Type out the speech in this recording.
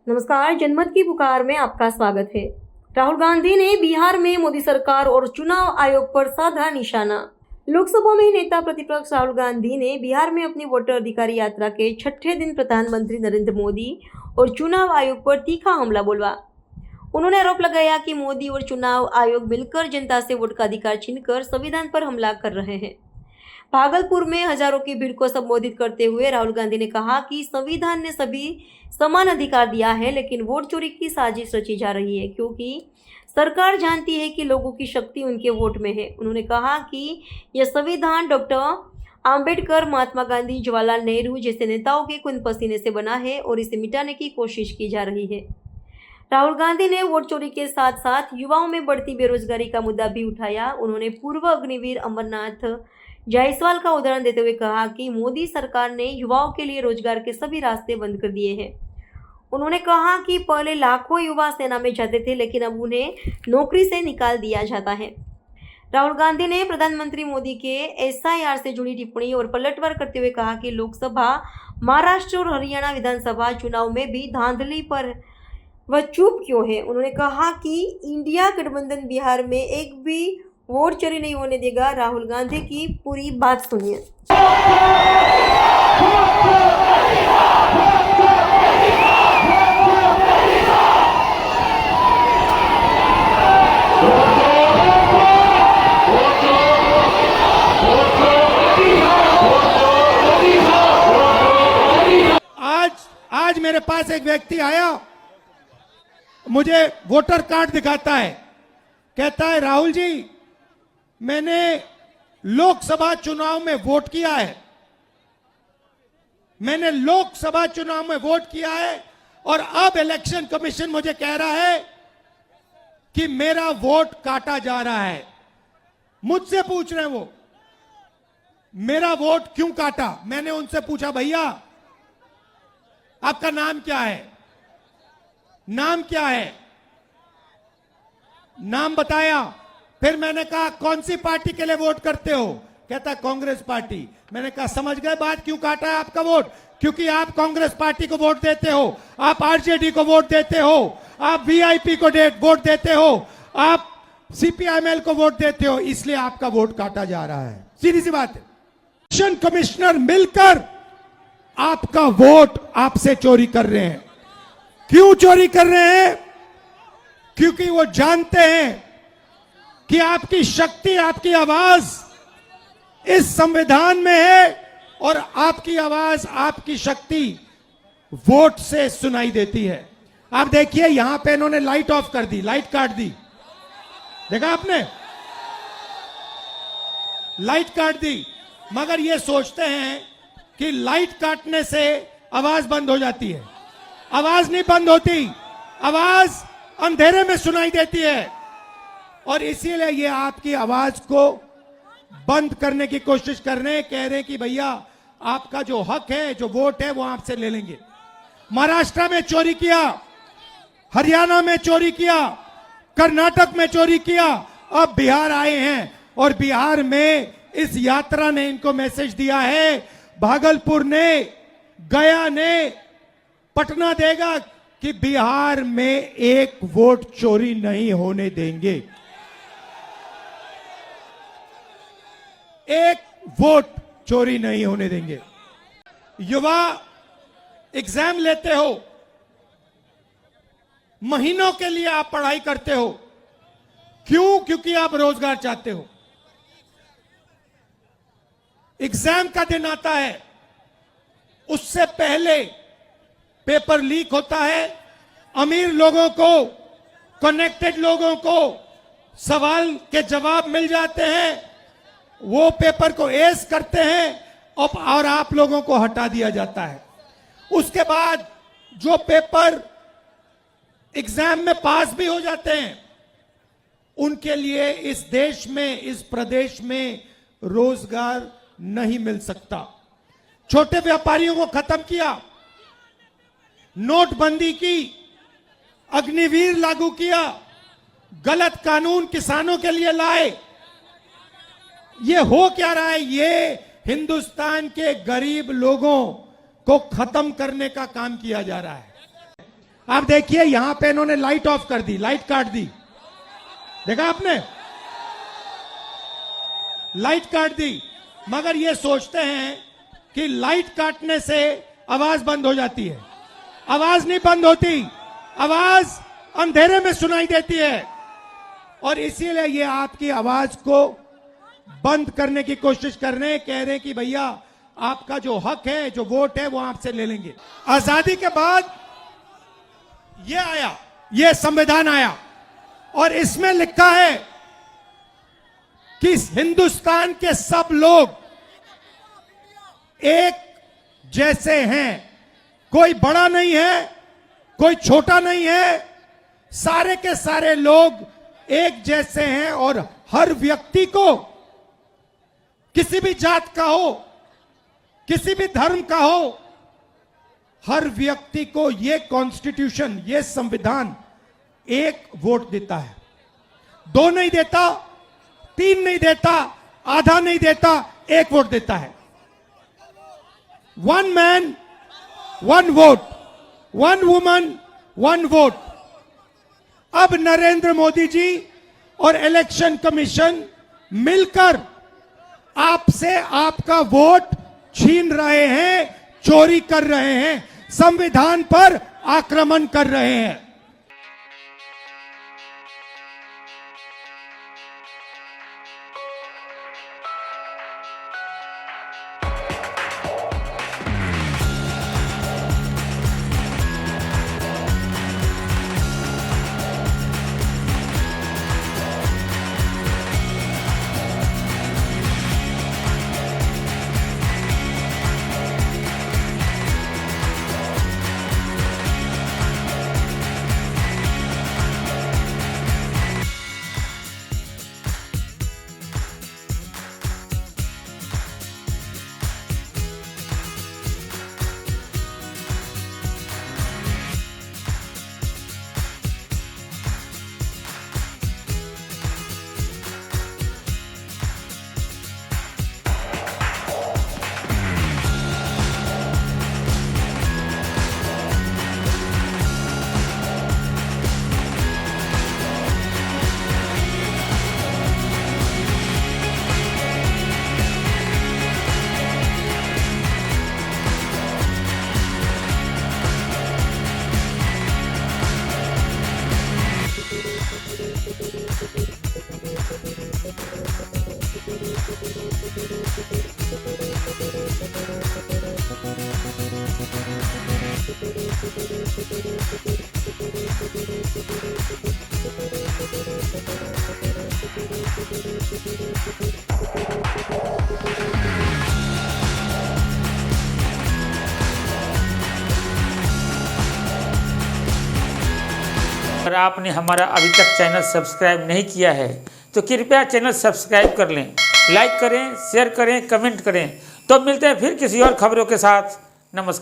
नमस्कार, जनमत की पुकार में आपका स्वागत है। राहुल गांधी ने बिहार में मोदी सरकार और चुनाव आयोग पर साधा निशाना। लोकसभा में नेता प्रतिपक्ष राहुल गांधी ने बिहार में अपनी वोटर अधिकार यात्रा के छठे दिन प्रधानमंत्री नरेंद्र मोदी और चुनाव आयोग पर तीखा हमला बोला। उन्होंने आरोप लगाया कि मोदी और चुनाव आयोग मिलकर जनता से वोट का अधिकार छीनकर संविधान पर हमला कर रहे हैं। भागलपुर में हजारों की भीड़ को संबोधित करते हुए राहुल गांधी ने कहा कि संविधान ने सभी समान अधिकार दिया है, लेकिन वोट चोरी की साजिश रची जा रही है क्योंकि सरकार जानती है कि लोगों की शक्ति उनके वोट में है। उन्होंने कहा कि यह संविधान डॉक्टर आम्बेडकर, महात्मा गांधी, जवाहरलाल नेहरू जैसे नेताओं के खून पसीने से बना है और इसे मिटाने की कोशिश की जा रही है। राहुल गांधी ने वोट चोरी के साथ साथ युवाओं में बढ़ती बेरोजगारी का मुद्दा भी उठाया। उन्होंने पूर्व अग्निवीर अमरनाथ जायसवाल का उदाहरण देते हुए कहा कि मोदी सरकार ने युवाओं के लिए रोजगार के सभी रास्ते बंद कर दिए हैं। उन्होंने कहा कि पहले लाखों युवा सेना में जाते थे, लेकिन अब उन्हें नौकरी से निकाल दिया जाता है। राहुल गांधी ने प्रधानमंत्री मोदी के एसआईआर से जुड़ी टिप्पणी और पलटवार करते हुए कहा कि लोकसभा, महाराष्ट्र और हरियाणा विधानसभा चुनाव में भी धांधली पर वह चुप क्यों है। उन्होंने कहा कि इंडिया गठबंधन बिहार में एक भी वोट चोरी नहीं होने देगा। राहुल गांधी की पूरी बात सुनिए। आज मेरे पास एक व्यक्ति आया, मुझे वोटर कार्ड दिखाता है, कहता है राहुल जी, मैंने लोकसभा चुनाव में वोट किया है, मैंने लोकसभा चुनाव में वोट किया है और अब इलेक्शन कमीशन मुझे कह रहा है कि मेरा वोट काटा जा रहा है। मुझसे पूछ रहे हैं वो, मेरा वोट क्यों काटा। मैंने उनसे पूछा, भैया आपका नाम क्या है, नाम क्या है, नाम बताया। फिर मैंने कहा कौन सी पार्टी के लिए वोट करते हो, कहता कांग्रेस पार्टी। मैंने कहा समझ गए बात, क्यों काटा है आपका वोट, क्योंकि आप कांग्रेस पार्टी को वोट देते हो, आप आरजेडी को वोट देते हो, आप वीआईपी को वोट देते हो, आप सीपीआईएमएल को वोट देते हो, इसलिए आपका वोट काटा जा रहा है। सीधी सी बात है। इलेक्शन कमिश्नर मिलकर आपका वोट आपसे चोरी कर रहे हैं। क्यों चोरी कर रहे हैं? क्योंकि वो जानते हैं कि आपकी शक्ति, आपकी आवाज इस संविधान में है और आपकी आवाज, आपकी शक्ति वोट से सुनाई देती है। आप देखिए यहां पे इन्होंने लाइट ऑफ कर दी, लाइट काट दी, देखा आपने, लाइट काट दी। मगर ये सोचते हैं कि लाइट काटने से आवाज बंद हो जाती है। आवाज नहीं बंद होती, आवाज अंधेरे में सुनाई देती है और इसीलिए ये आपकी आवाज को बंद करने की कोशिश कर रहे हैं। कह रहे हैं कि भैया आपका जो हक है, जो वोट है, वो आपसे ले लेंगे। महाराष्ट्र में चोरी किया, हरियाणा में चोरी किया, कर्नाटक में चोरी किया, अब बिहार आए हैं और बिहार में इस यात्रा ने इनको मैसेज दिया है, भागलपुर ने, गया ने, पटना देगा कि बिहार में एक वोट चोरी नहीं होने देंगे, एक वोट चोरी नहीं होने देंगे। युवा एग्जाम लेते हो, महीनों के लिए आप पढ़ाई करते हो, क्यों? क्योंकि आप रोजगार चाहते हो। एग्जाम का दिन आता है, उससे पहले पेपर लीक होता है, अमीर लोगों को, कनेक्टेड लोगों को सवाल के जवाब मिल जाते हैं, वो पेपर को एस करते हैं और आप लोगों को हटा दिया जाता है। उसके बाद जो पेपर एग्जाम में पास भी हो जाते हैं, उनके लिए इस देश में, इस प्रदेश में रोजगार नहीं मिल सकता। छोटे व्यापारियों को खत्म किया, नोटबंदी की, अग्निवीर लागू किया, गलत कानून किसानों के लिए लाए। ये हो क्या रहा है? ये हिंदुस्तान के गरीब लोगों को खत्म करने का काम किया जा रहा है। आप देखिए यहां पे इन्होंने लाइट ऑफ कर दी, लाइट काट दी, देखा आपने, लाइट काट दी। मगर ये सोचते हैं कि लाइट काटने से आवाज बंद हो जाती है। आवाज नहीं बंद होती, आवाज अंधेरे में सुनाई देती है। और इसीलिए ये आपकी आवाज को बंद करने की कोशिश कर रहे हैं, कह रहे हैं कि भैया आपका जो हक है, जो वोट है, वो आपसे ले लेंगे। आजादी के बाद ये आया, ये संविधान आया और इसमें लिखा है कि हिंदुस्तान के सब लोग एक जैसे हैं, कोई बड़ा नहीं है, कोई छोटा नहीं है, सारे के सारे लोग एक जैसे हैं और हर व्यक्ति को, किसी भी जात का हो, किसी भी धर्म का हो, हर व्यक्ति को यह कॉन्स्टिट्यूशन, यह संविधान एक वोट देता है। 2 नहीं देता, 3 नहीं देता, आधा नहीं देता, 1 वोट देता है। 1 मैन 1 वोट, 1 वुमन 1 वोट। अब नरेंद्र मोदी जी और इलेक्शन कमीशन मिलकर आपसे आपका वोट छीन रहे हैं, चोरी कर रहे हैं, संविधान पर आक्रमण कर रहे हैं। अगर आपने हमारा अभी तक चैनल सब्सक्राइब नहीं किया है तो कृपया चैनल सब्सक्राइब कर लें, लाइक करें, शेयर करें, कमेंट करें। तो मिलते हैं फिर किसी और खबरों के साथ। नमस्कार।